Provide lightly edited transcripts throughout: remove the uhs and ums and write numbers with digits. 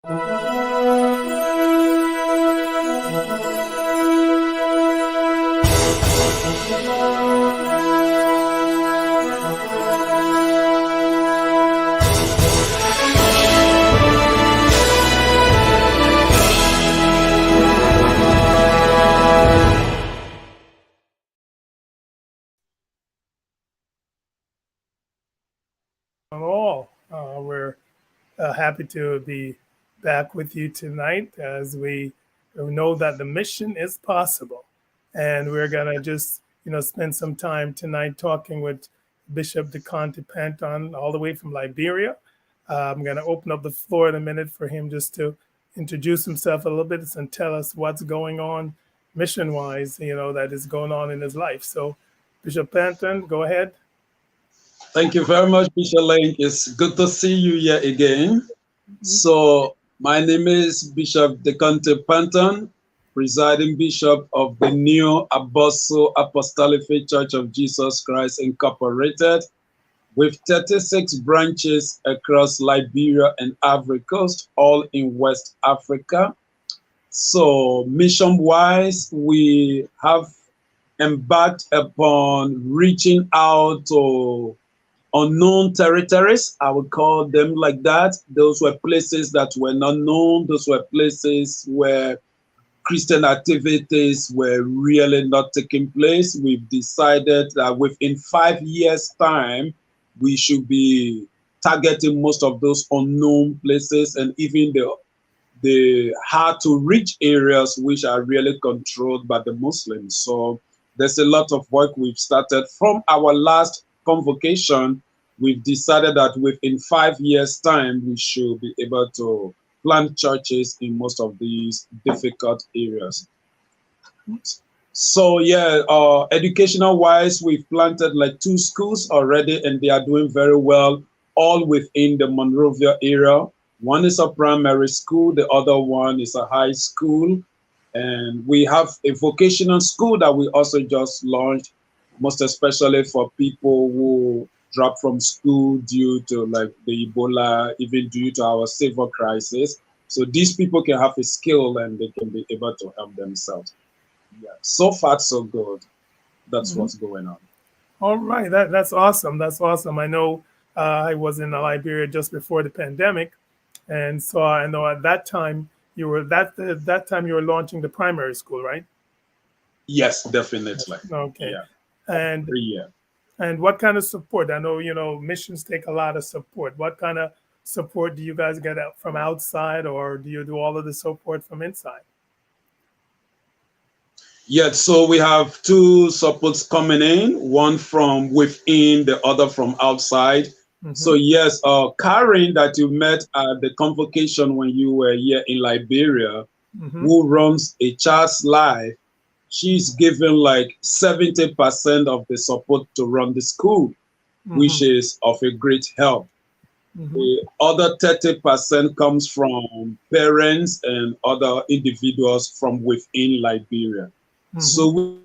All. We're happy to be back with you tonight as we know that the mission is possible. And we're going to just, spend some time tonight talking with Bishop DeConte Panton, all the way from Liberia. I'm going to open up the floor in a minute for him just to introduce himself a little bit and tell us what's going on mission wise, that is going on in his life. So, Bishop Panton, go ahead. Thank you very much, Bishop Link. It's good to see you here again. So my name is Bishop DeConte Panton, presiding bishop of the New Apostle Apostolic Faith Church of Jesus Christ Incorporated, with 36 branches across Liberia and Ivory Coast, all in West Africa. So mission-wise, we have embarked upon reaching out to unknown territories. I would call them like that. Those were places that were not known. Those were places where Christian activities were really not taking place. We've decided that within 5 years' time, we should be targeting most of those unknown places and even the hard to reach areas which are really controlled by the Muslims. So there's a lot of work we've started from our last convocation. We've decided that within 5 years' time, we should be able to plant churches in most of these difficult areas. So yeah, educational wise, we've planted like 2 schools already, and they are doing very well, all within the Monrovia area. One is a primary school, the other one is a high school. And we have a vocational school that we also just launched, most especially for people who drop from school due to like the Ebola, even due to our civil crisis. So these people can have a skill and they can be able to help themselves. Yeah, so far so good. That's what's going on. All right, that's awesome. That's awesome. I know I was in Liberia just before the pandemic, and so I know at that time you were that time you were launching the primary school, right? Yes, definitely. Okay. Yeah. And and what kind of support? I know missions take a lot of support. What kind of support do you guys get from outside, or do you do all of the support from inside? Yeah, so we have 2 supports coming in, one from within, the other from outside. So yes, Karen that you met at the convocation when you were here in Liberia, who runs A Child's Life, she's given like 70% of the support to run the school, which is of a great help. The other 30% comes from parents and other individuals from within Liberia. So we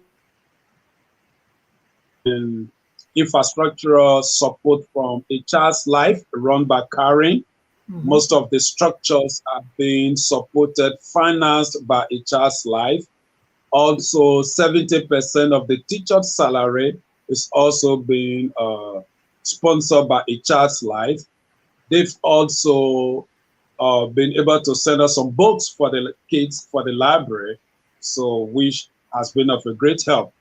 infrastructural support from A Child's Life run by Karen. Most of the structures are being supported, financed by A Child's Life. Also, 70% of the teacher's salary is also being sponsored by A Child's Life. They've also been able to send us some books for the kids for the library, so which has been of a great help.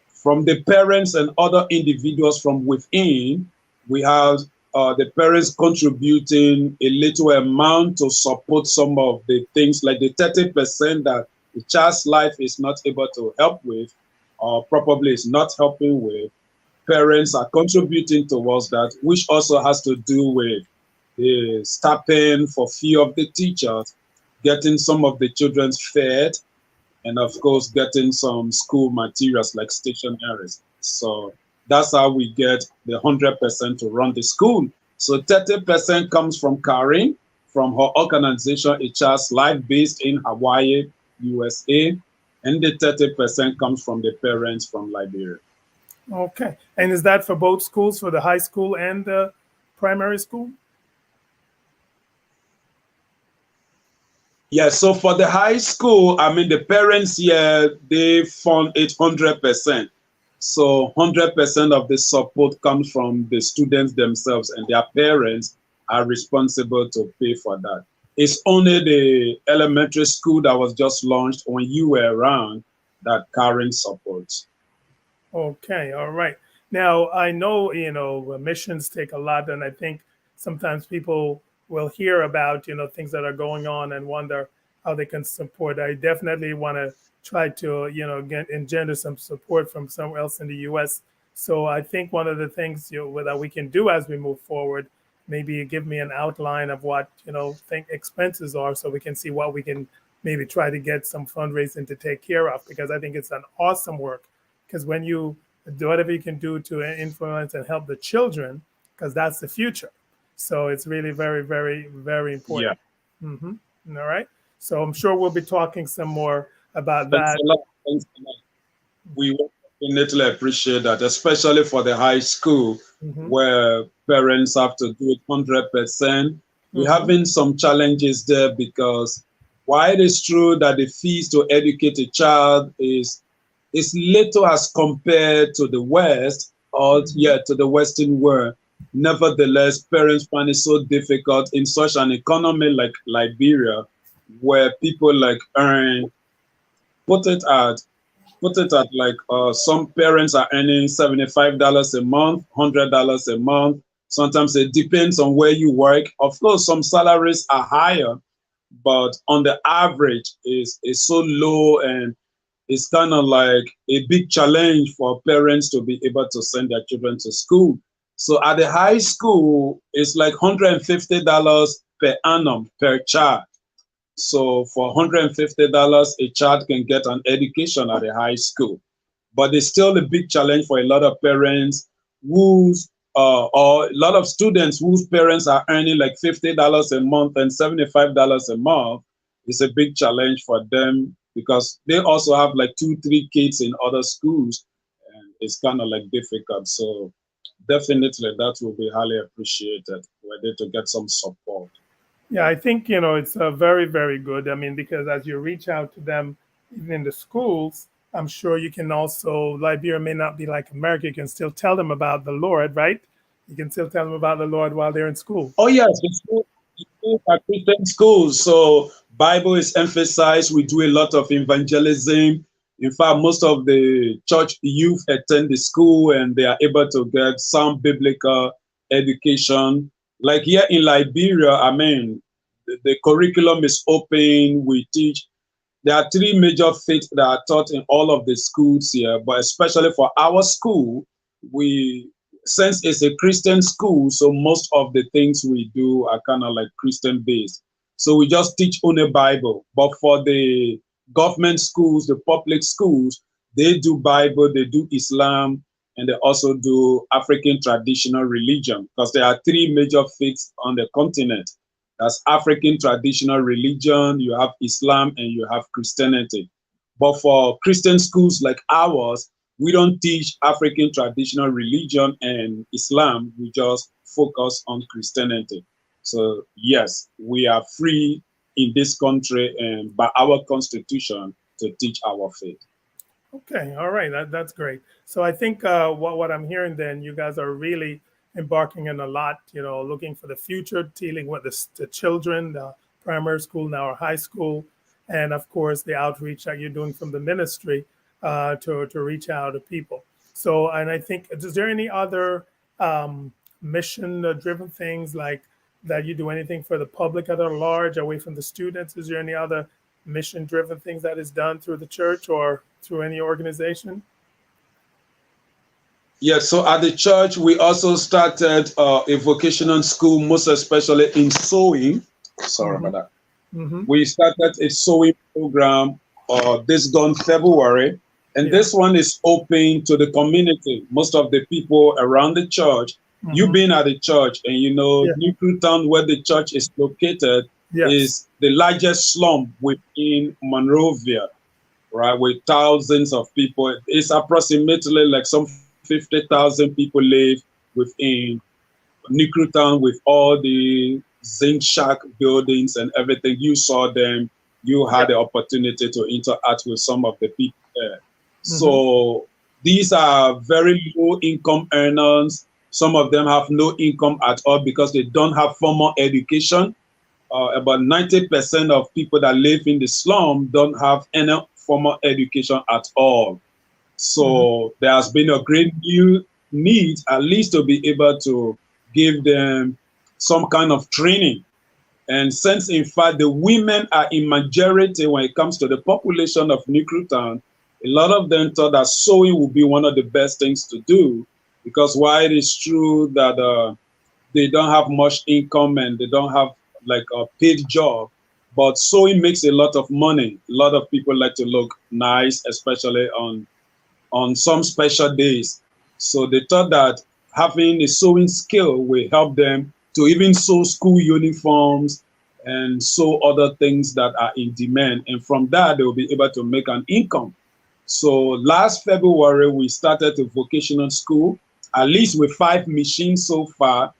From the parents and other individuals from within, we have the parents contributing a little amount to support some of the things, like the 30% that the child's life is not able to help with, or probably is not helping with. Parents are contributing towards that, which also has to do with the stipend for few of the teachers, getting some of the children fed, and of course, getting some school materials like stationaries. So that's how we get the 100% to run the school. So 30% comes from Karen, from her organization, A Child's Life, based in Hawaii, USA. And the 30% comes from the parents from Liberia. Okay. And is that for both schools, for the high school and the primary school? Yeah, so for the high school, I mean, the parents here, they fund it 100%. So 100% of the support comes from the students themselves, and their parents are responsible to pay for that. It's only the elementary school that was just launched when you were around that current supports. Okay, all right. Now I know missions take a lot, and I think sometimes people will hear about things that are going on and wonder how they can support. I definitely want to try to get engender some support from somewhere else in the U.S. So I think one of the things that we can do as we move forward, maybe give me an outline of what think expenses are, so we can see what we can maybe try to get some fundraising to take care of, because I think it's an awesome work, because when you do whatever you can do to influence and help the children, because that's the future. So it's really very, very, very Yeah, important. Hmm. All right. So I'm sure we'll be talking some more about thanks that. a lot. Thanks a lot. We will definitely appreciate that, especially for the high school Hmm. where parents have to do it 100%. We're Hmm. having some challenges there because while it is true that the fees to educate a child is little as compared to the West or Hmm. yeah to the Western world, nevertheless, parents find it so difficult in such an economy like Liberia, where people like earn put it at like some parents are earning $75 a month, $100 a month. Sometimes it depends on where you work. Of course, some salaries are higher, but on the average is so low, and it's kind of like a big challenge for parents to be able to send their children to school. So at the high school, it's like $150 per annum per child. So for $150, a child can get an education at a high school. But it's still a big challenge for a lot of parents or a lot of students whose parents are earning like $50 a month and $75 a month. It's a big challenge for them because they also have like two, three kids in other schools, and it's kind of like difficult. So definitely that will be highly appreciated were they to get some support. Yeah, I think it's very, very good. I mean, because as you reach out to them, even in the schools, I'm sure you can also. Liberia may not be like America. You can still tell them about the Lord, right? You can still tell them about the Lord while they're in school. Oh yes, the schools are Christian schools, so Bible is emphasized. We do a lot of evangelism. In fact, most of the church youth attend the school and they are able to get some biblical education. Like here in Liberia, I mean, the curriculum is open. We teach. There are three major faiths that are taught in all of the schools here, but especially for our school, we since it's a Christian school, so most of the things we do are kind of like Christian based. So we just teach only Bible. But for the government schools, the public schools, they do Bible, they do Islam, and they also do African traditional religion because there are three major faiths on the continent. That's African traditional religion, you have Islam, and you have Christianity. But for Christian schools like ours, we don't teach African traditional religion and Islam. We just focus on Christianity. So, yes, we are free in this country and by our constitution to teach our faith. Okay, all right, that's great. So I think what I'm hearing, then you guys are really embarking in a lot. Looking for the future, dealing with the children, the primary school now or high school, and of course the outreach that you're doing from the ministry to reach out to people. So, and I think, is there any other mission driven things like that you do anything for the public at large, away from the students? Is there any other mission driven things that is done through the church or through any organization? Yes, so at the church, we also started a vocational school, most especially in sewing. Sorry Hmm. about that. Hmm. We started a sewing program this gone February, and Yeah. this one is open to the community. Most of the people around the church, you Hmm. being at the church, and Yeah. New Town, where the church is located, Yes. is the largest slum within Monrovia, right? With thousands of people. It's approximately like some 50,000 people live within Town with all the zinc shack buildings and everything. You saw them you had the opportunity to interact with some of the people there. Mm-hmm. So these are very low income earners. Some of them have no income at all because they don't have formal education. About 90% of people that live in the slum don't have any formal education at all. So there has been a great new need, at least to be able to give them some kind of training. And since, in fact, the women are in majority when it comes to the population of Newtown, a lot of them thought that sewing would be one of the best things to do, because while it is true that they don't have much income and they don't have like a paid job, but sewing makes a lot of money. A lot of people like to look nice, especially on some special days. So they thought that having a sewing skill will help them to even sew school uniforms and sew other things that are in demand. And from that, they will be able to make an income. So last February, we started a vocational school, at least with 5 machines so far.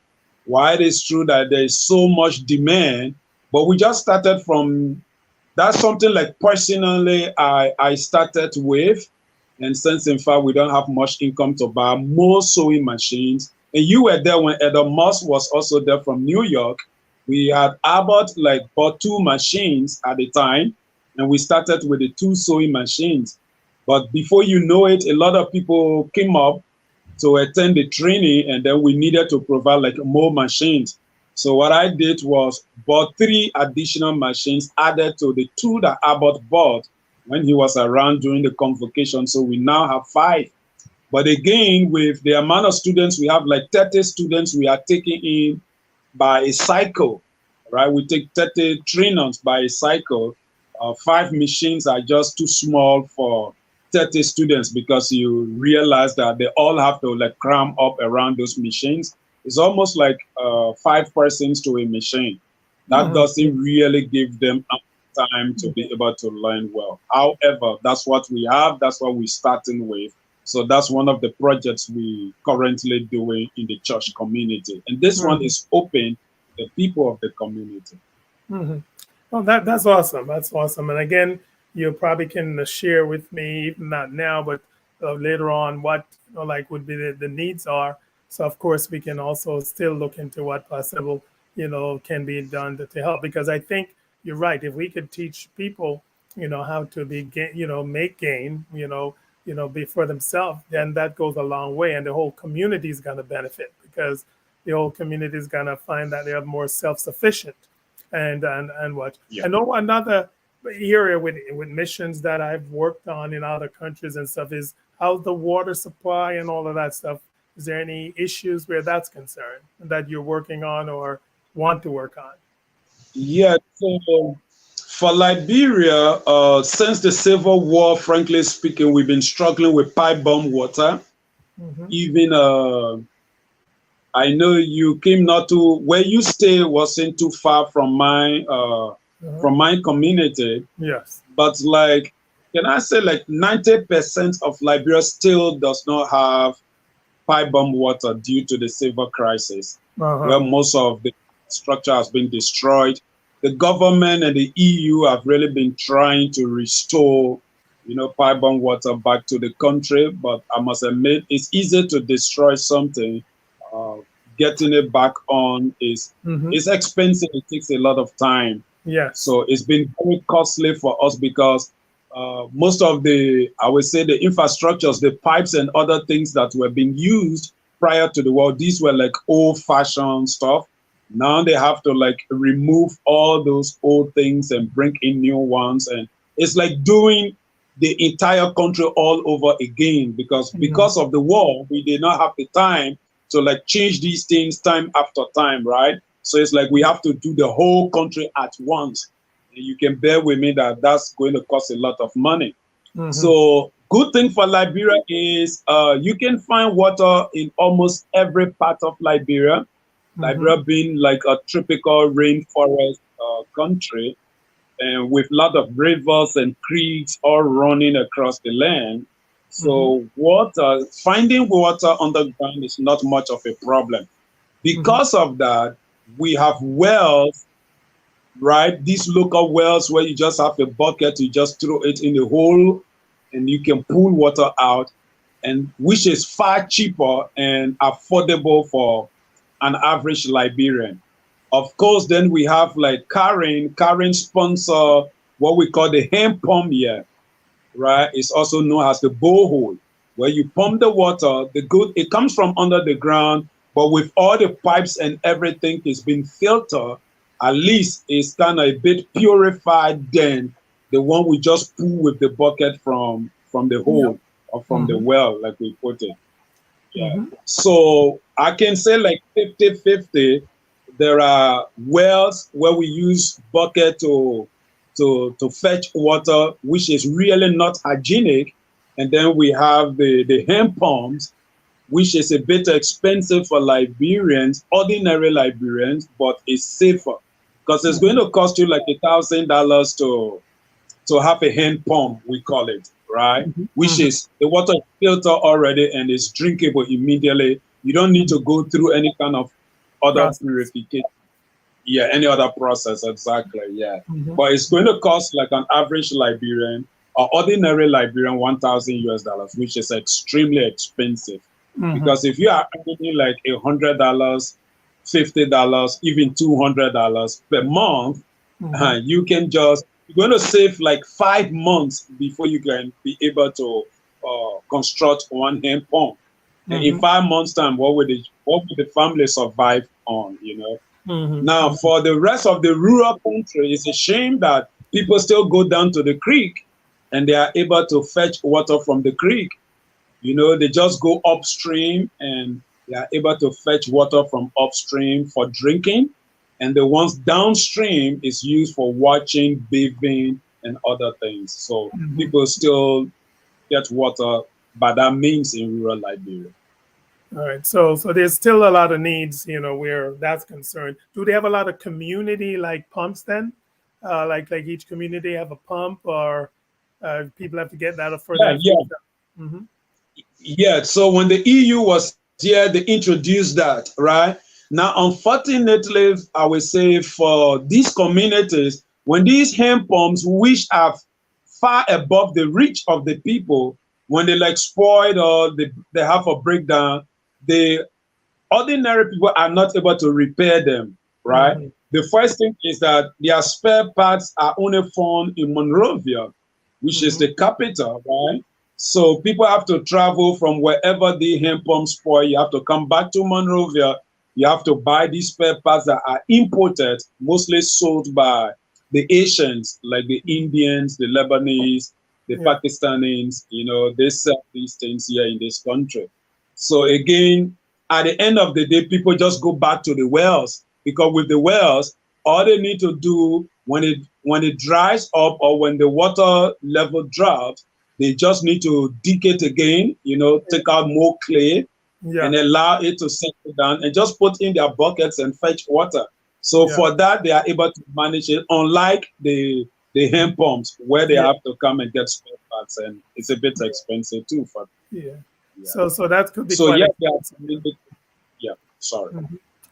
While it is true that there is so much demand, but we just started from, that's something like personally I started with. And since, in fact, we don't have much income to buy more sewing machines, and you were there when Edom Moss was also there from New York, we had about like bought 2 machines at the time, and we started with the 2 sewing machines. But before you know it, a lot of people came up to attend the training, and then we needed to provide like more machines. So what I did was bought 3 additional machines added to the 2 that Abbott bought when he was around during the convocation. So we now have 5. But again, with the amount of students, we have like 30 students we are taking in by a cycle, right? We take 30 trainers by a cycle. 5 machines are just too small for 30 students, because you realize that they all have to like cram up around those machines. It's almost like 5 persons to a machine. That doesn't really give them time to be able to learn well. However, that's what we have. That's what we're starting with. So that's one of the projects we currently doing in the church community. And this one is open to the people of the community. Well, that's awesome. That's awesome. And again, you probably can share with me, even not now, but later on, what like would be the needs are. So of course, we can also still look into what possible can be done to help. Because I think you're right. If we could teach people, how to make gain, be for themselves, then that goes a long way, and the whole community is going to benefit, because the whole community is going to find that they are more self-sufficient. And what I know another area with missions that I've worked on in other countries and stuff is how's the water supply and all of that stuff. Is there any issues where that's concerned that you're working on or want to work on? Yeah, so for Liberia, since the Civil War, frankly speaking, we've been struggling with pipe bomb water. Even I know you came not to where you stay wasn't too far from my community. Yes. But like, can I say like 90% of Liberia still does not have pipe bomb water due to the civil crisis, where most of the structure has been destroyed. The government and the EU have really been trying to restore, pipe bomb water back to the country. But I must admit, it's easy to destroy something. Getting it back on is it's expensive. It takes a lot of time. Yeah. So it's been very costly for us, because most of the, I would say, the infrastructures, the pipes and other things that were being used prior to the war, these were like old-fashioned stuff. Now they have to like remove all those old things and bring in new ones. And it's like doing the entire country all over again, because of the war, we did not have the time to like change these things time after time, right? So it's like we have to do the whole country at once. And you can bear with me that that's going to cost a lot of money. So good thing for Liberia is you can find water in almost every part of Liberia. Liberia being like a tropical rainforest country, and with a lot of rivers and creeks all running across the land. So finding water underground is not much of a problem. Because of that, we have wells right? These local wells where you just have a bucket, you just throw it in the hole and you can pull water out, and which is far cheaper and affordable for an average Liberian. Of course, then we have like Karen sponsor what we call the Hemp Pump here, right? It's also known as the borehole, where you pump the water, it comes from under the ground, but with all the pipes and everything is being filtered, at least it's kind of a bit purified than the one we just pull with the bucket from the hole or from the well, like we put it. Yeah. So I can say like 50-50. There are wells where we use bucket to fetch water, which is really not hygienic. And then we have the hand pumps, which is a bit expensive for Liberians, ordinary Liberians, but it's safer because it's going to cost you like $1,000 to have a hand pump, we call it, right? Which is the water is filtered already and is drinkable immediately. You don't need to go through any kind of other purification. Yeah, any other process, exactly, yeah. But it's going to cost like an average Liberian or ordinary Liberian $1,000 US, which is extremely expensive. Because if you are earning like $100, $50, even $200 per month, you're going to save like 5 months before you can be able to construct one hand pump. And in 5 months' time, what would the family survive on, you know? Now, for the rest of the rural country, it's a shame that people still go down to the creek and they are able to fetch water from the creek. You know, they just go upstream and they are able to fetch water from upstream for drinking. And the ones downstream is used for washing, bathing, and other things. So people still get water by that means in rural Liberia. All right. So there's still a lot of needs, you know, where that's concerned. Do they have a lot of community like pumps then? Like each community have a pump, or people have to get that for them? Yeah. So when the EU was here, they introduced that, right? Now, unfortunately, I would say for these communities, when these hand pumps, which are far above the reach of the people, when they like spoiled or they have a breakdown, the ordinary people are not able to repair them, right? The first thing is that their spare parts are only found in Monrovia, which is the capital, right? So people have to travel from wherever the hand pumps spoil. You have to come back to Monrovia. You have to buy these spare parts that are imported, mostly sold by the Asians, like the Indians, the Lebanese, the Pakistanis, you know, they sell these things here in this country. So again, at the end of the day, people just go back to the wells, because with the wells, all they need to do when it dries up or when the water level drops, they just need to dig it again, you know, take out more clay and allow it to settle down and just put in their buckets and fetch water. So for that, they are able to manage it, unlike the hand pumps where they have to come and get spare parts, and it's a bit expensive too for them. So that could be sorry.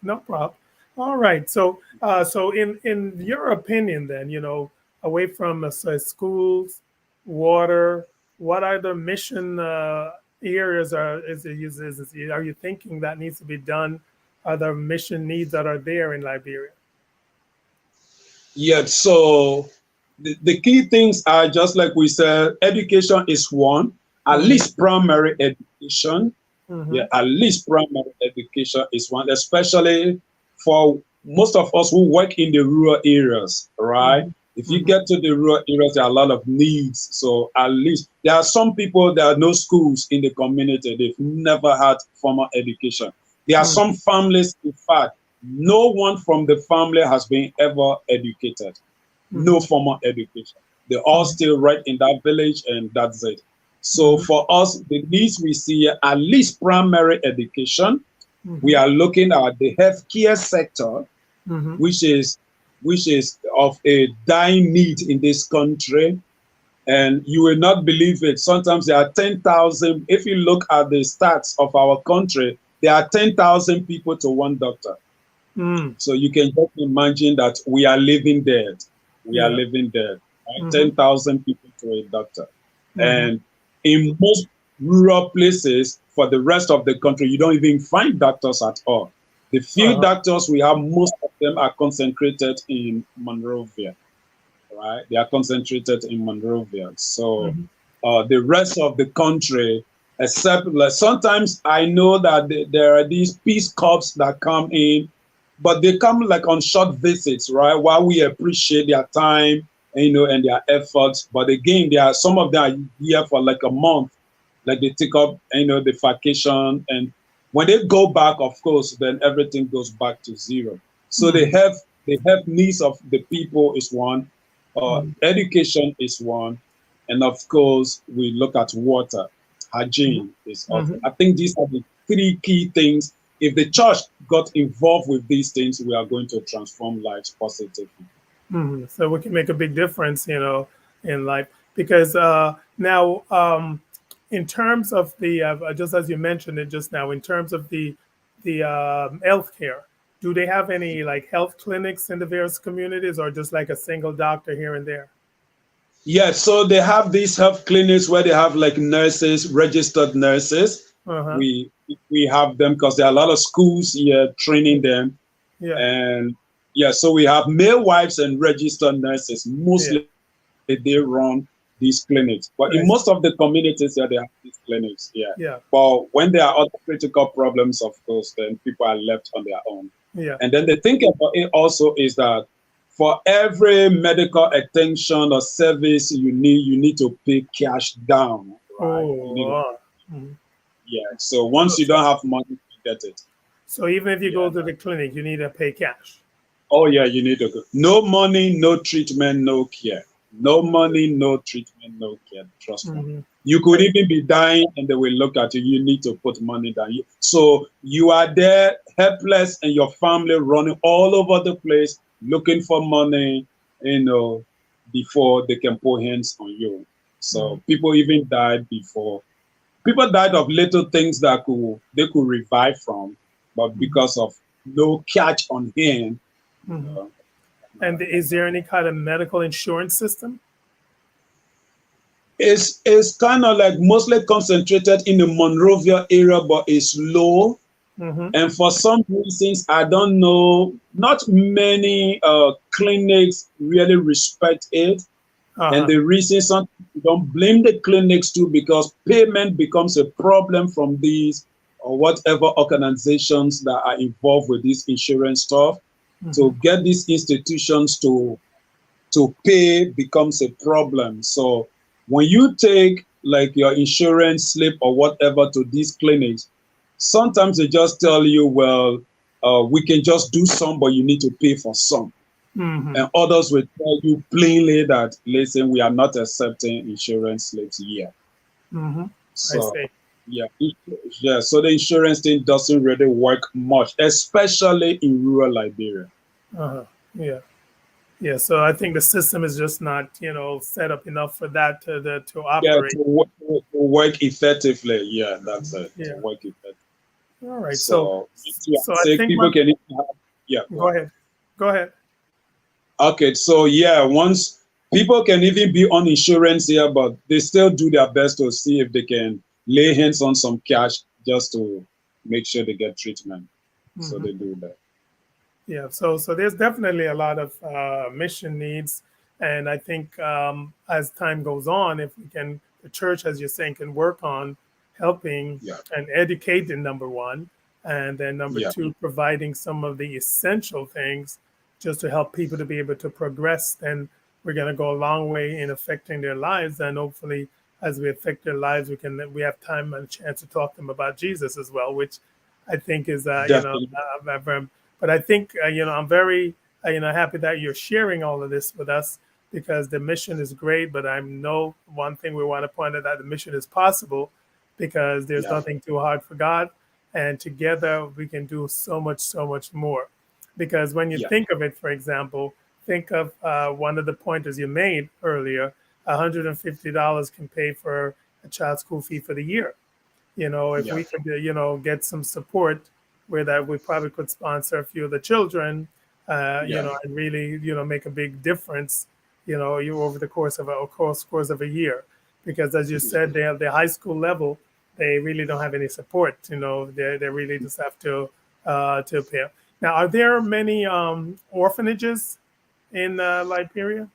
No problem. All right. So in your opinion then, you know, away from schools, water, what are the mission areas are you thinking that needs to be done? Are there mission needs that are there in Liberia? Yeah, so the key things are just like we said, education is one, at least primary education. Yeah, at least primary education is one, especially for most of us who work in the rural areas, right? If you get to the rural areas, there are a lot of needs. So at least there are some people, there are no schools in the community. They've never had formal education. There are some families, in fact, no one from the family has been ever educated. No formal education. They're all still right in that village, and that's it. So for us, the needs we see, at least primary education. We are looking at the healthcare sector, which is of a dying need in this country. And you will not believe it. Sometimes there are 10,000. If you look at the stats of our country, there are 10,000 people to one doctor. Mm. So you can just imagine that we are living dead. We are Yeah. living dead. Right? Mm-hmm. 10,000 people to a doctor. Mm-hmm. And in most rural places, for the rest of the country, you don't even find doctors at all. The few Uh-huh. doctors we have, most of them are concentrated in Monrovia, right? They are concentrated in Monrovia. So Mm-hmm. the rest of the country, except like sometimes I know that there are these peace corps that come in, but they come like on short visits, right? While we appreciate their time, and their efforts, but again, there are some of them are here for like a month, like they take up, the vacation, and when they go back, of course, then everything goes back to zero. So Mm-hmm. the health needs of the people is one, education is one, and of course, we look at water. Hygiene is also. Mm-hmm. I think these are the three key things. If the church got involved with these things, we are going to transform lives positively. Mm-hmm. So we can make a big difference, in life. Because now, in terms of the, just as you mentioned it just now, in terms of the healthcare, do they have any like health clinics in the various communities, or just like a single doctor here and there? Yeah, so they have these health clinics where they have like nurses, registered nurses. Uh-huh. We have them because there are a lot of schools here training them. Yeah. And yeah, so we have male wives and registered nurses. Yeah. Mostly they run these clinics. But in Nice. most of the communities, yeah, they have these clinics. Yeah. Yeah. But when there are other critical problems, of course, then people are left on their own. Yeah. And then the thing about it also is that for every medical attention or service you need to pay cash down, right? You Oh. need to, Mhm. yeah. So So, once you so don't have money, you get it. so even if you Yeah. go to the clinic, you need to pay cash. Oh yeah, you need to go. No money, no treatment, no care. No money, no treatment, no care. Trust me. Mm-hmm. You could even be dying and they will look at you. You need to put money down. So you are there helpless and your family running all over the place looking for money, before they can put hands on you. Mm-hmm. So people even died before. People died of little things that they could revive from, but because of no catch on hand, you Mm-hmm. know, And is there any kind of medical insurance system? it's kind of like mostly concentrated in the Monrovia area, but it's low. Mm-hmm. And for some reasons, I don't know, not many clinics really respect it. And Uh-huh. the reason some people don't blame the clinics too, because payment becomes a problem from these or whatever organizations that are involved with this insurance stuff. Mm-hmm. To get these institutions to pay becomes a problem. So when you take like your insurance slip or whatever to these clinics, sometimes they just tell you, well, we can just do some, but you need to pay for some. Mm-hmm. And others will tell you plainly that, listen, we are not accepting insurance slips here. Mm-hmm. I So see. yeah, yeah. So the insurance thing doesn't really work much, especially in rural Liberia. Uh-huh. Yeah. Yeah. So I think the system is just not, set up enough for that to Yeah, operate. to work effectively. Yeah, that's it. To Yeah. work effectively. All right. So So, so I say think people one. can even have, yeah, go Go on. ahead. Go ahead. Okay, so yeah, once people can even be on insurance here, but they still do their best to see if they can lay hands on some cash just to make sure they get treatment. So Mm-hmm. they do that. Yeah, so there's definitely a lot of mission needs, and I think as time goes on, if we can, the church, as you're saying, can work on helping Yeah, and educating, number one, and then number yeah, two, providing some of the essential things just to help people to be able to progress. Then we're going to go a long way in affecting their lives, and hopefully, as we affect their lives, we have time and a chance to talk to them about Jesus as well, which I think is definitely. but I think I'm very happy that you're sharing all of this with us because the mission is great. But I know one thing we want to point out that the mission is possible because there's Yeah, nothing too hard for God, and together we can do so much more. Because when you yeah, think of it, for example, think of one of the pointers you made earlier. $150 can pay for a child's school fee for the year. If yeah, we could, get some support where that we probably could sponsor a few of the children, Yeah. and really, make a big difference, you over the course of a year. Because as you said, they have the high school level, they really don't have any support. They really just have to pay. Now, are there many orphanages in Liberia?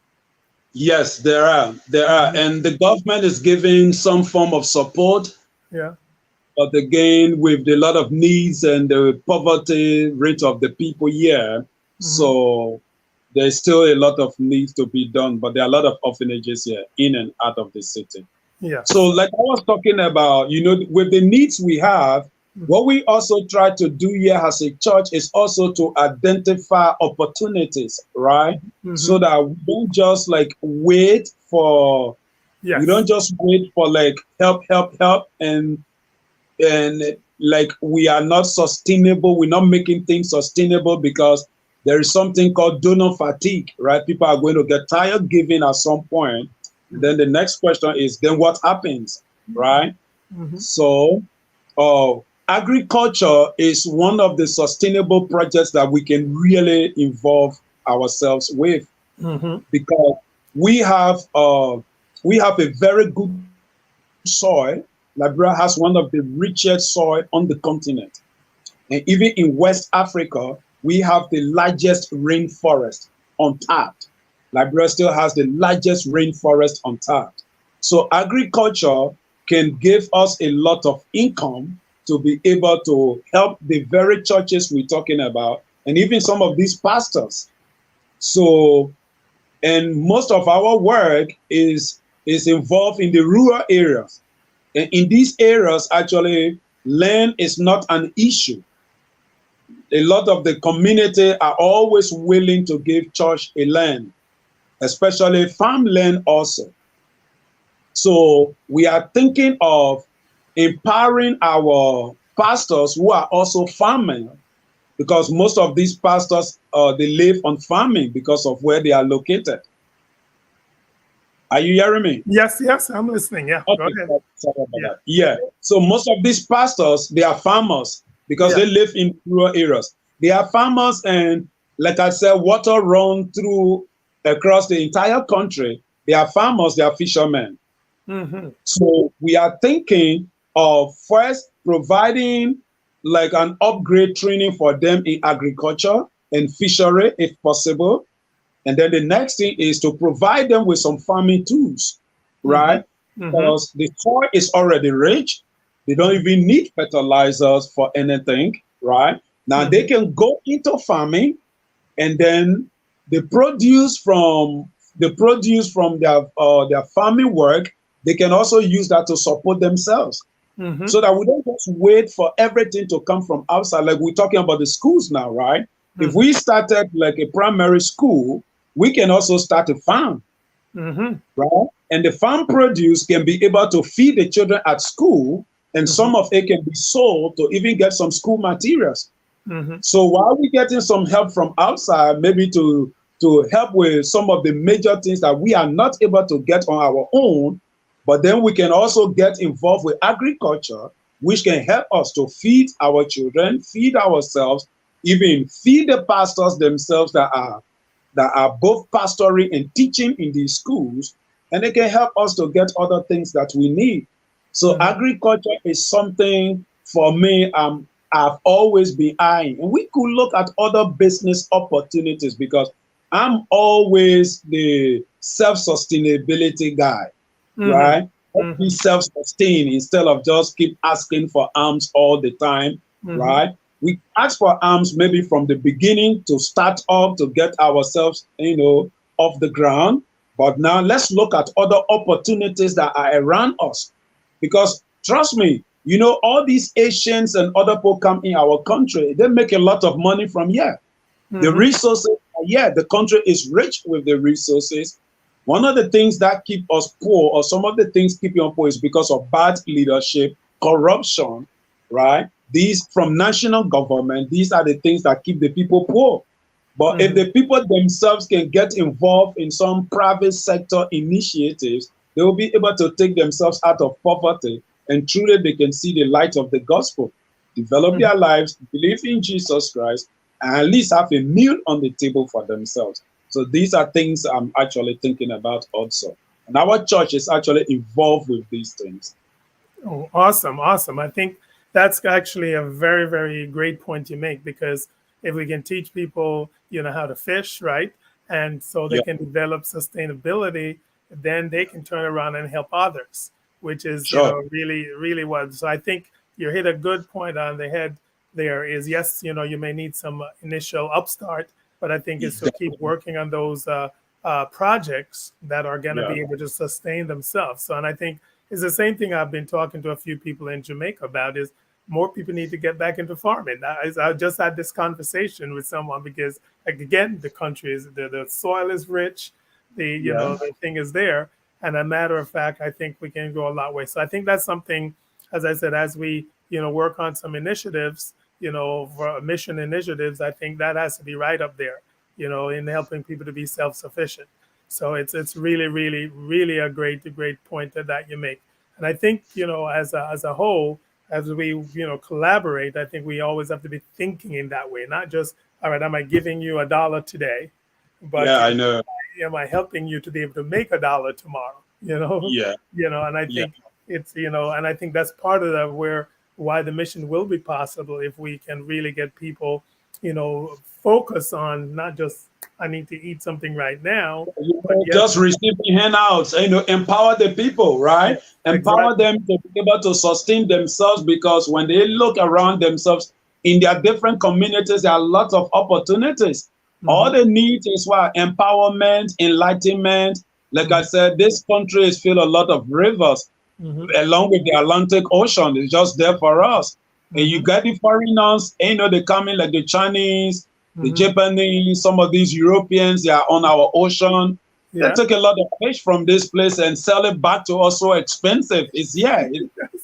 Yes, there are. There are. Mhm. And the government is giving some form of support, Yeah. but again, with a lot of needs and the poverty rate of the people here, Hmm. so there's still a lot of needs to be done. But there are a lot of orphanages here in and out of the city. So, Yes. like I was talking about, with the needs we have, what we also try to do here as a church is also to identify opportunities, right? So Hmm. that we don't Yes. just wait for like help, and like we are not sustainable. We're not making things sustainable because there is something called donor fatigue, right? People are going to get tired giving at some point. Then the next question is, then what happens, right? Hmm. So, agriculture is one of the sustainable projects that we can really involve ourselves with, Hmm. because we have a very good soil. Liberia has one of the richest soil on the continent. And even in West Africa, we have the largest rainforest untapped. Liberia still has the largest rainforest untapped. So agriculture can give us a lot of income to be able to help the very churches we're talking about, and even some of these pastors. So, and most of our work is involved in the rural areas. And in these areas, actually, land is not an issue. A lot of the community are always willing to give church a land, especially farmland also. So we are thinking of empowering our pastors who are also farming, because most of these pastors they live on farming because of where they are located. Are you hearing me? Yes. Yes. I'm listening. Yeah. Go Okay, ahead. sorry about Yeah. that. Yeah. So most of these pastors, they are farmers because Yeah. they live in rural areas. They are farmers, and like I said, water run through across the entire country. They are farmers, they are fishermen. Hmm. So we are thinking of first providing like an upgrade training for them in agriculture and fishery, if possible. And then the next thing is to provide them with some farming tools, Hmm. right? Hmm. Because the soil is already rich. They don't even need fertilizers for anything, right? Now they Hmm. can go into farming, and then the produce from their farming work, they can also use that to support themselves. Hmm. So that we don't just wait for everything to come from outside. Like we're talking about the schools now, right? If Hmm. we started like a primary school, we can also start a farm, Hmm. right? And the farm produce can be able to feed the children at school, and Hmm. some of it can be sold to even get some school materials. Hmm. So while we're getting some help from outside, maybe to help with some of the major things that we are not able to get on our own, but then we can also get involved with agriculture, which can help us to feed our children, feed ourselves, even feed the pastors themselves that are both pastoring and teaching in these schools, and they can help us to get other things that we need. So Hmm. agriculture is something for me I've always been eyeing. And we could look at other business opportunities, because I'm always the self-sustainability guy, Hmm. right? Let's be Hmm. self-sustained instead of just keep asking for alms all the time, Hmm. right? We ask for alms maybe from the beginning to start up to get ourselves, off the ground. But now let's look at other opportunities that are around us. Because trust me, all these Asians and other people come in our country, they make a lot of money from here. The Hmm. resources are here. The country is rich with the resources. One of the things that keep us poor, or some of the things keeping us poor, is because of bad leadership, corruption, right? These from national government, these are the things that keep the people poor. But if Hmm. the people themselves can get involved in some private sector initiatives, they will be able to take themselves out of poverty, and truly they can see the light of the gospel. develop their lives, believe in Jesus Christ, and at least have a meal on the table for themselves. So these are things I'm actually thinking about also. And our church is actually involved with these things. Oh, awesome, awesome. I think that's actually a very, very great point you make, because if we can teach people, how to fish, right? And so they Yeah, can develop sustainability, then they can turn around and help others, which is, sure. really, really what. So I think you hit a good point on the head there is, yes, you may need some initial upstart, but I think it's to keep working on those projects that are going to Yeah, be able to sustain themselves. So, and I think it's the same thing I've been talking to a few people in Jamaica about is more people need to get back into farming. I just had this conversation with someone because, like, again, the country is the soil is rich, yeah. the thing is there, and a matter of fact, I think we can go a lot way. So I think that's something, as I said, as we work on some initiatives, for mission initiatives, I think that has to be right up there, in helping people to be self-sufficient. So it's really, really, really a great point that you make. And I think, as a whole, as we, collaborate, I think we always have to be thinking in that way, not just, all right, am I giving you a dollar today, but Yeah, I know. am I helping you to be able to make a dollar tomorrow? Yeah, And I yeah. think it's, and I think that's part of that where why the mission will be possible if we can really get people, focus on not just I need to eat something right now, but yes, Just receiving handouts, empower the people, yeah, right? Empower exactly. them to be able to sustain themselves, because when they look around themselves in their different communities, there are lots of opportunities. All Hmm. they need is what? Empowerment, enlightenment. Like I Hmm. said, this country is filled a lot of rivers Hmm. along with the Atlantic Ocean. It's just there for us. And you Hmm. get the foreigners, they come in like the Chinese, the Hmm. Japanese, some of these Europeans, they are on our ocean. They Yeah. take a lot of fish from this place and sell it back to us so expensive. It's here.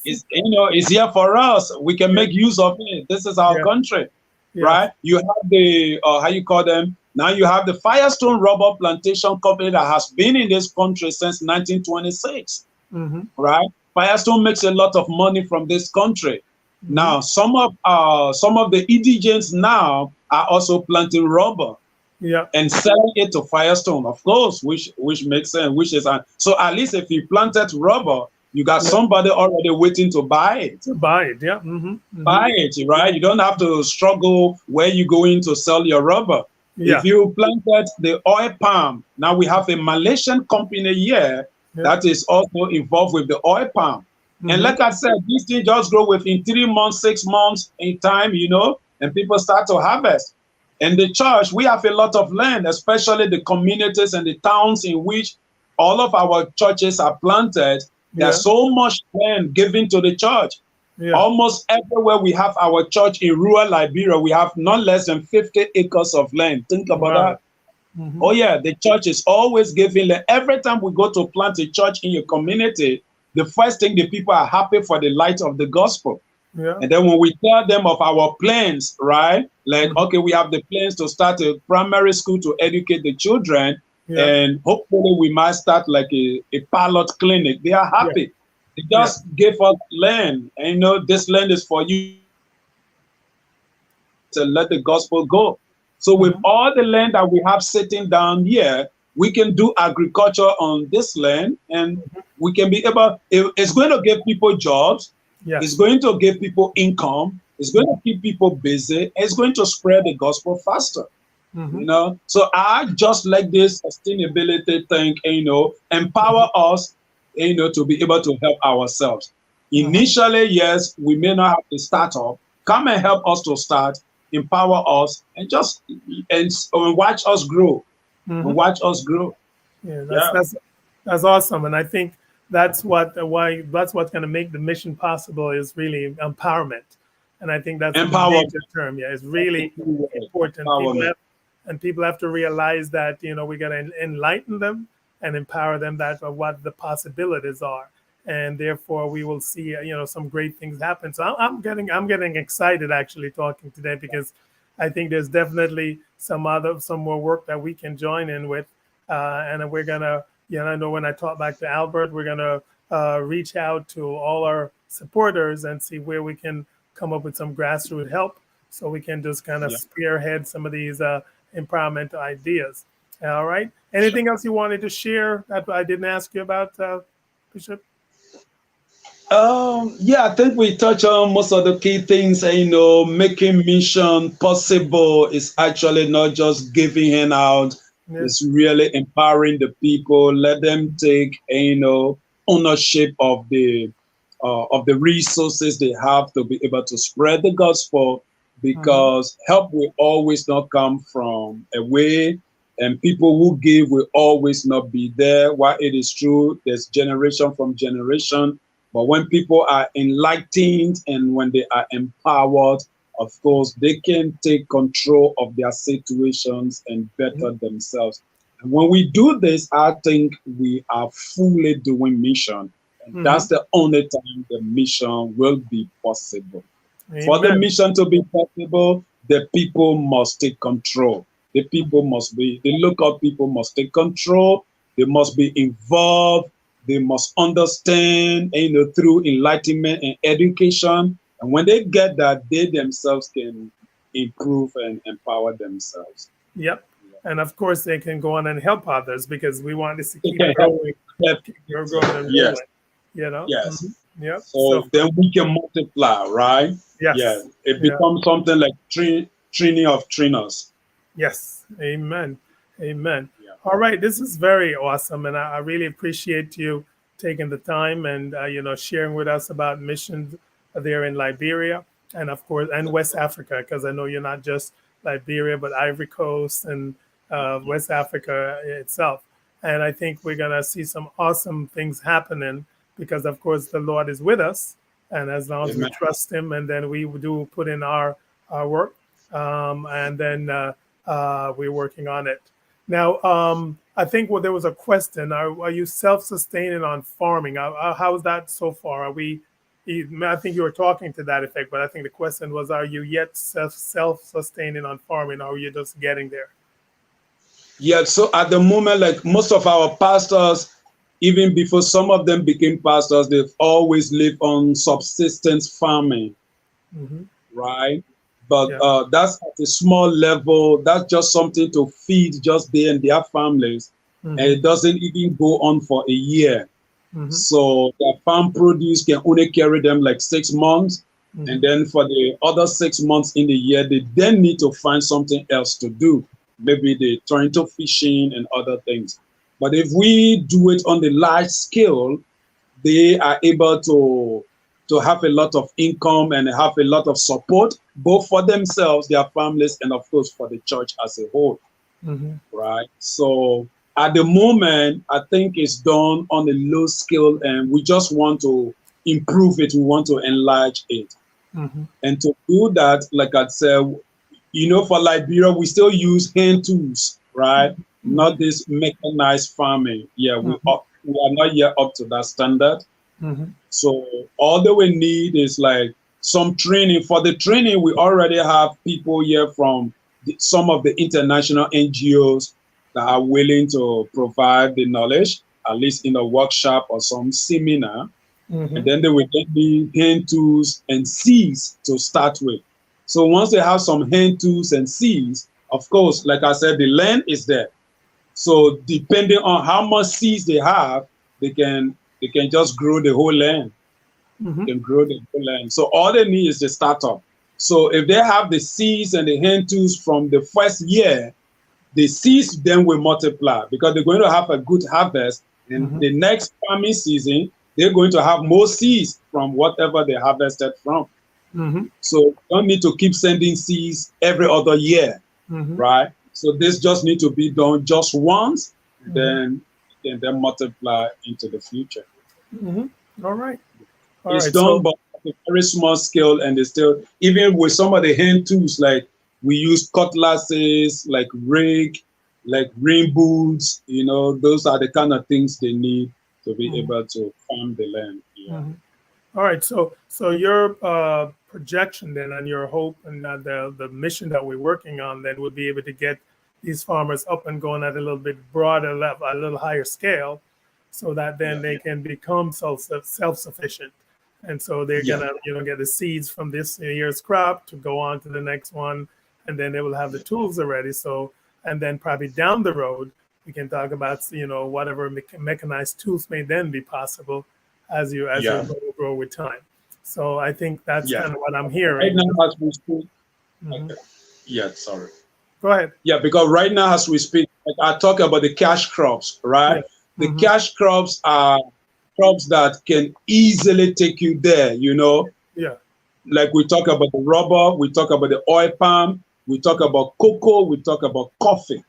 It's here for us. We can Yeah. make use of it. This is our Yeah. country, Yeah. right? You have the how you call them? Now you have the Firestone Rubber Plantation Company that has been in this country since 1926, Hmm. right? Firestone makes a lot of money from this country. Hmm. Now, some of the indigents now are also planting rubber Yeah. and selling it to Firestone, of course, which makes sense. Which is so at least if you planted rubber, you got Yeah. somebody already waiting to buy it. To buy it. Yeah. Hmm. Hmm. Buy it, right? You don't have to struggle where you going to sell your rubber. If Yeah. you planted the oil palm, now we have a Malaysian company here Yeah. that is also involved with the oil palm. And Hmm. like I said, these things just grow within 3 months, 6 months in time, and people start to harvest. And the church, we have a lot of land, especially the communities and the towns in which all of our churches are planted. Yeah. There's so much land given to the church. Yeah. Almost everywhere we have our church in rural Liberia, we have not less than 50 acres of land. Think about Wow. that. Hmm. Oh, yeah, the church is always giving land. Every time we go to plant a church in your community, the first thing the people are happy for the light of the gospel. Yeah. And then when we tell them of our plans, right? Like, Hmm. okay, we have the plans to start a primary school to educate the children, Yeah. and hopefully we might start like a pilot clinic. They are Yeah. happy. They Yeah. just give us land. And this land is for you to let the gospel go. So with Hmm. all the land that we have sitting down here, we can do agriculture on this land, and we can be able, it's going to give people jobs, it's Yes. going to give people income, it's going to keep people busy, it's going to spread the gospel faster. Hmm. So I just like this sustainability thing, Hmm. empower us, to be able to help ourselves. Hmm. Initially, yes, we may not have to start up. Come and help us to start, empower us, and just and watch us grow. Hmm. Watch us grow. Yeah, that's Yeah, that's that's awesome, and I think that's what's going to make the mission possible is really empowerment, and I think that's a empower. major term. Yeah, it's That's the really key word, important. empowerment. People have to realize that we got to enlighten them and empower them that of what the possibilities are, and therefore we will see some great things happen. So I'm getting excited actually talking today because I think there's definitely some more work that we can join in with, and we're gonna I know when I talk back to Albert, we're gonna reach out to all our supporters and see where we can come up with some grassroots help so we can just kind of Yeah. spearhead some of these empowerment ideas. All right. Anything else you wanted to share that I didn't ask you about, Bishop? Yeah, I think we touch on most of the key things. And, making mission possible is actually not just giving handout. Yeah. It's really empowering the people. Let them take, ownership of the resources they have to be able to spread the gospel. Mhm. Because help will always not come from away, and people who give will always not be there. While it is true, there's generation from generation, but when people are enlightened and when they are empowered, of course, they can take control of their situations and better themselves. And when we do this, I think we are fully doing mission. And that's Mhm. the only time the mission will be possible. For the Amen. mission to be possible, the people must take control. The local people must take control. They must be involved. They must understand, through enlightenment and education. And when they get that, they themselves can improve and empower themselves. Yep. And of course, they can go on and help others because we want this to They keep can help. growing, Help. keep growing and Yes, rolling. You know. yes. Yep. So So then we can multiply, right? Yeah, yes. it Yeah. becomes something like training of trainers. Yes. Amen. Amen. Yeah. All right. This is very awesome, and I really appreciate you taking the time and sharing with us about missions there in Liberia and of course and West Africa, because I know you're not just Liberia but Ivory Coast and West Africa itself. And I think we're gonna see some awesome things happening because of course the Lord is with us, and as long as we Amen. trust Him and then we do put in our work, and then we're working on it. Now, I think there was a question. Are you self-sustaining on farming? How's that so far? Are we? I think you were talking to that effect, but I think the question was: are you yet self-sustaining on farming, or are you just getting there? Yeah, so at the moment, like most of our pastors, even before some of them became pastors, they've always lived on subsistence farming, Hmm. right? But Yeah. that's at a small level. That's just something to feed just they and their families. And Hmm. it doesn't even go on for a year. Hmm. So their farm produce can only carry them like 6 months. And Hmm. then for the other 6 months in the year, they then need to find something else to do. Maybe they turn to fishing and other things. But if we do it on the large scale, they are able to have a lot of income and have a lot of support, both for themselves, their families, and of course for the church as a whole, Hmm. right? So at the moment, I think it's done on a low scale, and we just want to improve it. We want to enlarge it. Hmm. And to do that, like I said, for Liberia, we still use hand tools, right? Hmm. Not this mechanized farming. Yeah, Hmm. we are not yet up to that standard. Hmm. So all that we need is like some training. For the training, we already have people here from some of the international NGOs that are willing to provide the knowledge, at least in a workshop or some seminar. And Hmm. then they will get the hand tools and seeds to start with. So once they have some hand tools and seeds, of course, like I said, the land is there. So depending on how much seeds they have, they can just grow the whole land. Hmm. They can grow the whole land. So all they need is the startup. So if they have the seeds and the hand tools from the first year, the seeds then will multiply because they're going to have a good harvest. And Hmm. the next farming season, they're going to have more seeds from whatever they harvested from. Hmm. So you don't need to keep sending seeds every other year, Hmm. right? So this just need to be done just once, and Hmm. then it can then multiply into the future. Hmm. All right. All It's right. done, So. but at a very small scale, and it's still even with some of the hand tools, like we use cutlasses, like rake, like rain boots. Those are the kind of things they need to be Mhm. able to farm the land. Yeah. Mhm. All right. So your projection then and your hope and the mission that we're working on then would be able to get these farmers up and going at a little bit broader level, a little higher scale, so that then Yeah. they can become self sufficient, And so they're Yeah. gonna, get the seeds from this year's crop to go on to the next one, and then they will have the tools already. So, and then probably down the road, we can talk about, whatever mechanized tools may then be possible as you Yeah. grow with time. So I think that's Yeah. kind of what I'm Right hearing. now, as we speak, Mhm. okay. Yeah, sorry. Go ahead. Yeah, because right now, as we speak, like I talk about the cash crops, right? Yeah. The Mhm. cash crops are crops that can easily take you there, Yeah. Like we talk about the rubber, we talk about the oil palm, we talk about cocoa, we talk about coffee.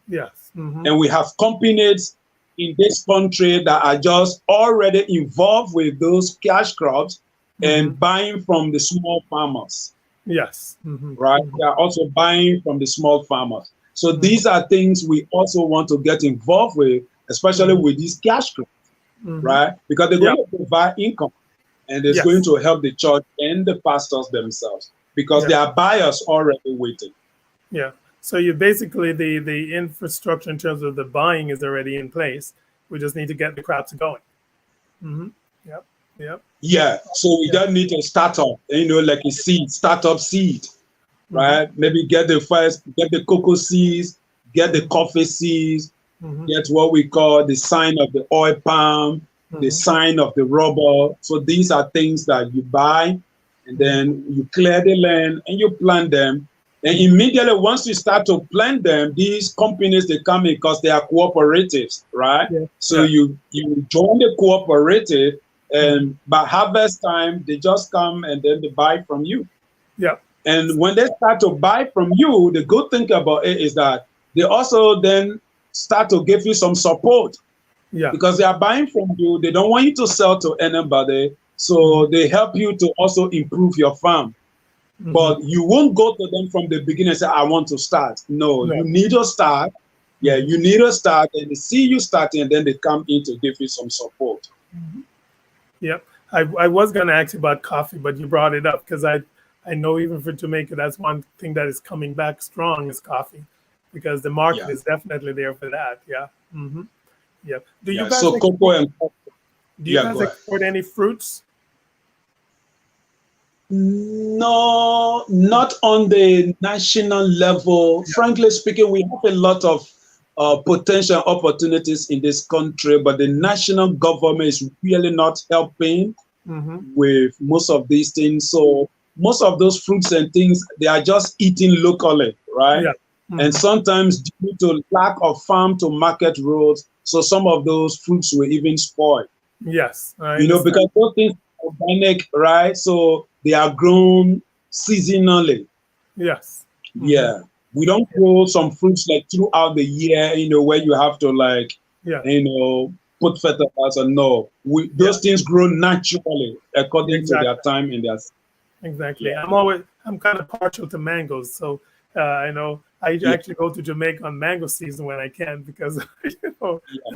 Yes. Mhm. And we have companies in this country that are just already involved with those cash crops and Mhm. buying from the small farmers, Yes. Mhm. right? Mhm. They are also buying from the small farmers. So Mhm. these are things we also want to get involved with, especially Mhm. with these cash crops, Mhm. right? Because they're Yeah. going to provide income and it's going Yes. to help the church and the pastors themselves because Yeah. there are buyers already waiting. Yeah. So you basically the infrastructure in terms of the buying is already in place. We just need to get the crops going. Hmm. Yep. Yep. Yeah, so we Yeah. just need to start up, like a seed, startup seed, Hmm. right? Maybe get the cocoa seeds, get the coffee seeds, Hmm. get what we call the sign of the oil palm, the Hmm. sign of the rubber. So these are things that you buy and Hmm. then you clear the land and you plant them. And Hmm. immediately once you start to plant them, these companies they come in because they are cooperatives, right? Yeah. So Yeah. you join the cooperative Hmm. and by harvest time they just come and then they buy from you. Yeah. And when they start to buy from you, the good thing about it is that they also then start to give you some support Yeah. because they are buying from you. They don't want you to sell to anybody. Hmm. So they help you to also improve your farm. Hmm. But you won't go to them from the beginning and say, I want to start. No, No. you need to start. Yeah, Hmm. you need to start and they see you starting and then they come in to give you some support. Yep. I was going to ask you about coffee, but you brought it up because I know even for Jamaica, that's one thing that is coming back strong is coffee because the market Yeah. is definitely there for that. Yeah. Hmm. Yep. Do you Yeah. guys So cocoa export? and coffee. Do you Yeah, guys go ahead. export any fruits? No, not on the national level. Yeah. Frankly speaking, we have a lot of potential opportunities in this country, but the national government is really not helping Mm-hmm. with most of these things. So most of those fruits and things, they are just eating locally, right? Yeah. And Mm-hmm. sometimes due to lack of farm to market roads, so some of those fruits will even spoil. Yes, I understand. Because those things are organic, right? So they are grown seasonally. Yes. Mm-hmm. Yeah. We don't grow some fruits like throughout the year, where you have to like, Yeah. put fertilizer. No. Yeah. Those things grow naturally according to their Exactly. time and their Exactly. yeah. I'm kind of partial to mangoes, so I know I Yeah. actually go to Jamaica on mango season when I can because Yeah.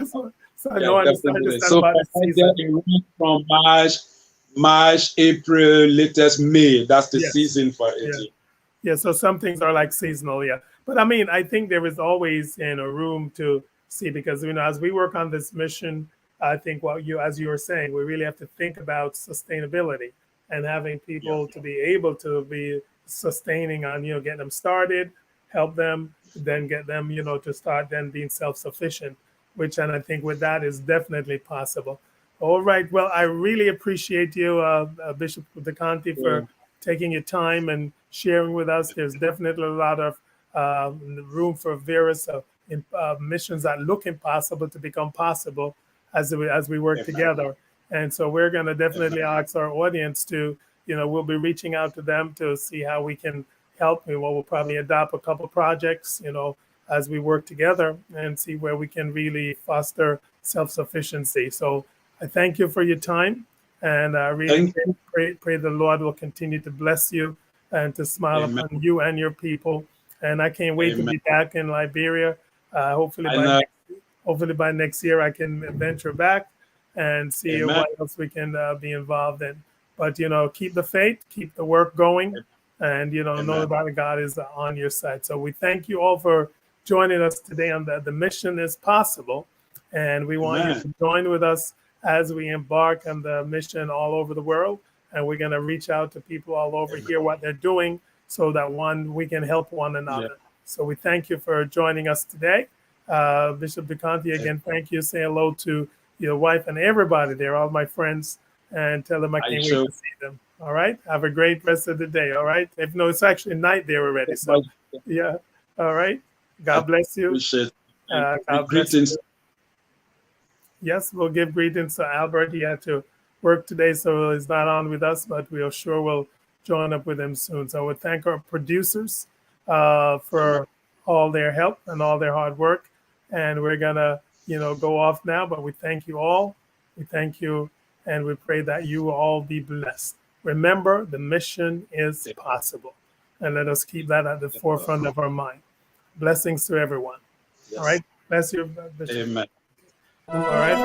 so I Yeah, know I definitely. understand So about for the us there season. it runs from March, April, latest May. That's the Yes. season for it. Yeah. Yeah, so some things are like seasonal, yeah. But I mean, I think there is always a room to see because as we work on this mission, I think as you were saying, we really have to think about sustainability and having Yeah. people to be able to be sustaining on getting them started, help them, then get them to start then being self-sufficient, which and I think with that is definitely possible. All right, well, I really appreciate you, Bishop DeConti, Yeah. for taking your time and sharing with us. There's definitely a lot of room for various missions that look impossible to become possible as we work Amen. together. And so we're going to definitely Amen. ask our audience to, we'll be reaching out to them to see how we can help. We'll probably adopt a couple projects, as we work together and see where we can really foster self-sufficiency. So I thank you for your time. And I really Thank you. pray the Lord will continue to bless you and to smile Amen. upon you and your people. And I can't wait to Amen. be back in Liberia. Hopefully And by next year I can venture back and see amen. what else we can be involved in. But keep the faith, keep the work going, and know Amen. that God is on your side. So we thank you all for joining us today on the mission is possible, and we want you Amen. to join with us as we embark on the mission all over the world. And we're going to reach out to people all over, hear what they're doing, so that we can help one another. So we thank you for joining us today. Bishop DeConte, again, thank you. Say hello to your wife and everybody there, all my friends, and tell them I can't wait to see them. All right. Have a great rest of the day. All right. If no, it's actually night there already. So yeah. All right. God bless you. God bless you. Yes, we'll give greetings to Albert. He had to work today, so he's not on with us, but we'll join up with him soon. So I would thank our producers for all their help and all their hard work. And we're gonna, go off now, but we thank you all. We thank you, and we pray that you will all be blessed. Remember, the mission is possible, and let us keep that at the forefront of our mind. Blessings to everyone. All right. Bless you, Bishop. Amen. All right.